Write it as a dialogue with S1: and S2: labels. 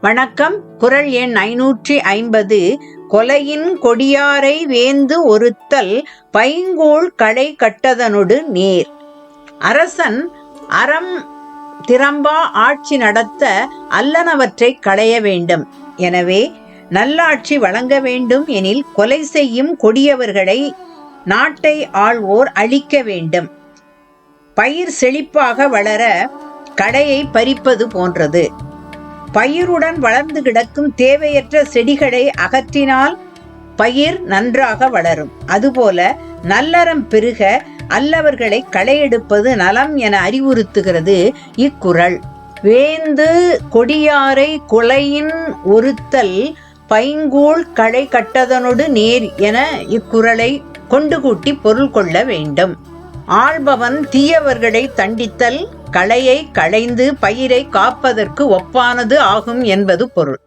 S1: வணக்கம். குறள் எண் 550. கொலையின் கொடியாரை வேந்து ஒருத்தல் பைங்கூழ் களை கட்டதனொடு நேர். அரசன் அறம் திறம்பா ஆட்சி நடத்த அல்லனவற்றை களைய வேண்டும். எனவே நல்லாட்சி வழங்க வேண்டும் எனில் கொலை செய்யும் கொடியவர்களை நாட்டை ஆள்வோர் அழிக்க வேண்டும். பயிர் செழிப்பாக வளர களையை பறிப்பது போன்றது. பயிருடன் வளர்ந்து கிடக்கும் தேவையற்ற செடிகளை அகற்றினால் பயிர் நன்றாக வளரும். அதுபோல நல்லறம் பெருக அல்லவர்களை களையெடுப்பது நலம் என அறிவுறுத்துகிறது இக்குறள். வேந்து கொடியாரை கொலையின் ஒருத்தல் பைங்கூழ் களை கட்டதனொடு நேர் என இக்குறளை கொண்டு கூட்டி பொருள் கொள்ள வேண்டும். ஆள்பவன் தீயவர்களை தண்டித்தல் களையை களைந்து பயிரை காப்பதற்கு ஒப்பானது ஆகும் என்பது பொருள்.